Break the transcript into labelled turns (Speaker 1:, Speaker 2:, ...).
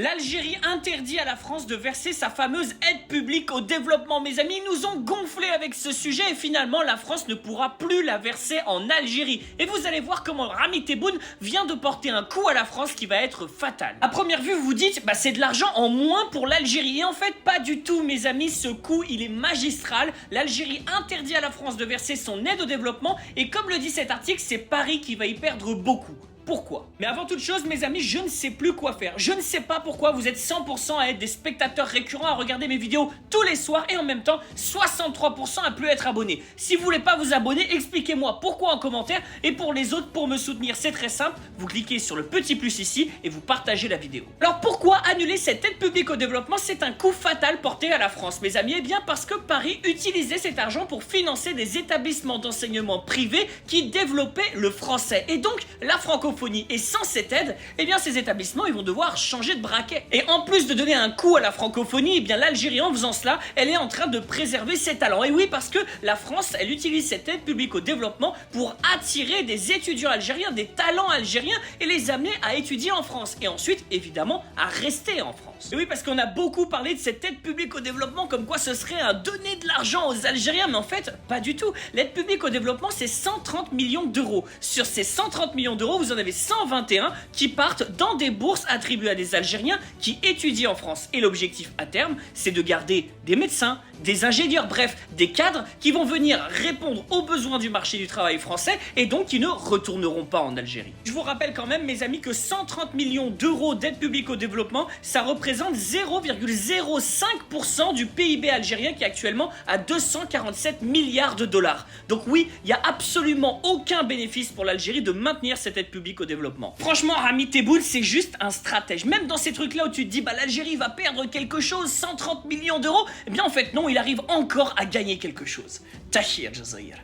Speaker 1: L'Algérie interdit à la France de verser sa fameuse aide publique au développement. Mes amis, ils nous ont gonflé avec ce sujet et finalement la France ne pourra plus la verser en Algérie. Et vous allez voir comment Rami Tebboune vient de porter un coup à la France qui va être fatal. À première vue, vous vous dites, c'est de l'argent en moins pour l'Algérie. Et en fait, pas du tout, mes amis, ce coup, il est magistral. L'Algérie interdit à la France de verser son aide au développement et comme le dit cet article, c'est Paris qui va y perdre beaucoup. Pourquoi? Mais avant toute chose, mes amis, je ne sais plus quoi faire. Je ne sais pas pourquoi vous êtes 100% à être des spectateurs récurrents, à regarder mes vidéos tous les soirs et en même temps 63% à plus être abonnés. Si vous voulez pas vous abonner, expliquez-moi pourquoi en commentaire et pour les autres, pour me soutenir, c'est très simple. Vous cliquez sur le petit plus ici et vous partagez la vidéo. Alors pourquoi annuler cette aide publique au développement? C'est un coup fatal porté à la France, mes amis. Eh bien parce que Paris utilisait cet argent pour financer des établissements d'enseignement privés qui développaient le français et donc la francophonie. Et sans cette aide, eh bien ces établissements ils vont devoir changer de braquet. Et en plus de donner un coup à la francophonie, eh bien l'Algérie en faisant cela, elle est en train de préserver ses talents. Et oui, parce que la France, elle utilise cette aide publique au développement pour attirer des étudiants algériens, des talents algériens et les amener à étudier en France. Et ensuite, évidemment, à rester en France. Et oui, parce qu'on a beaucoup parlé de cette aide publique au développement comme quoi ce serait un donner de l'argent aux Algériens, mais en fait, pas du tout. L'aide publique au développement, c'est 130 millions d'euros. Sur ces 130 millions d'euros, vous en avez 121 qui partent dans des bourses attribuées à des Algériens qui étudient en France. Et l'objectif à terme, c'est de garder des médecins, des ingénieurs, bref, des cadres qui vont venir répondre aux besoins du marché du travail français et donc qui ne retourneront pas en Algérie. Je vous rappelle quand même, mes amis, que 130 millions d'euros d'aide publique au développement, ça représente 0,05% du PIB algérien qui est actuellement à 247 milliards de dollars. Donc oui, il n'y a absolument aucun bénéfice pour l'Algérie de maintenir cette aide publique au développement. Franchement, Rami Tebboune, c'est juste un stratège. Même dans ces trucs-là où tu te dis, l'Algérie va perdre quelque chose, 130 millions d'euros, eh bien en fait non, il arrive encore à gagner quelque chose. Tahir Jazair.